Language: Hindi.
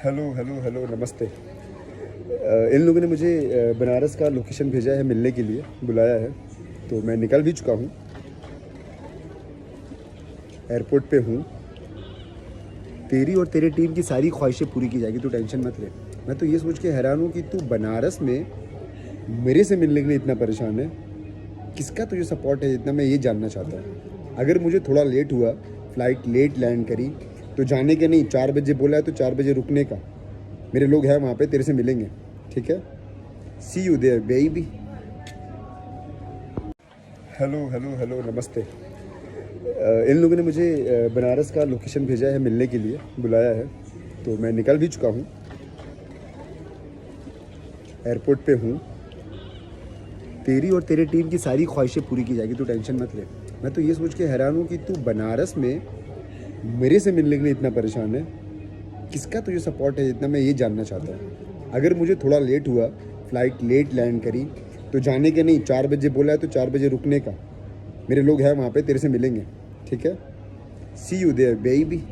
हेलो हेलो हेलो नमस्ते। इन लोगों ने मुझे बनारस का लोकेशन भेजा है, मिलने के लिए बुलाया है, तो मैं निकल भी चुका हूँ। एयरपोर्ट पे हूँ। तेरी और तेरे टीम की सारी ख्वाहिशें पूरी की जाएगी, तू टेंशन मत ले। मैं तो ये सोच के हैरान हूँ कि तू बनारस में मेरे से मिलने के लिए इतना परेशान है। किसका तुझे सपोर्ट है इतना, मैं ये जानना चाहता हूँ। अगर मुझे थोड़ा लेट हुआ, फ़्लाइट लेट लैंड करी, तो जाने के नहीं, 4 बजे बोला है तो 4 बजे रुकने का। मेरे लोग हैं वहाँ पे, तेरे से मिलेंगे, ठीक है? See you there baby. Hello hello hello नमस्ते। इन लोगों ने मुझे बनारस का लोकेशन भेजा है, मिलने के लिए बुलाया है, तो मैं निकल भी चुका हूँ। एयरपोर्ट पे हूँ। तेरी और तेरे टीम की सारी ख्वाहिशें पूरी की जाएगी, तू टेंशन मत ले। मैं तो ये सोच के हैरान हूँ कि तू बनारस में मेरे से मिलने के लिए इतना परेशान है। किसका तुझे सपोर्ट है इतना, मैं ये जानना चाहता हूँ। अगर मुझे थोड़ा लेट हुआ, फ़्लाइट लेट लैंड करी, तो जाने के नहीं, 4 बजे बोला है तो 4 बजे रुकने का। मेरे लोग हैं वहाँ पे, तेरे से मिलेंगे, ठीक है? See you there baby.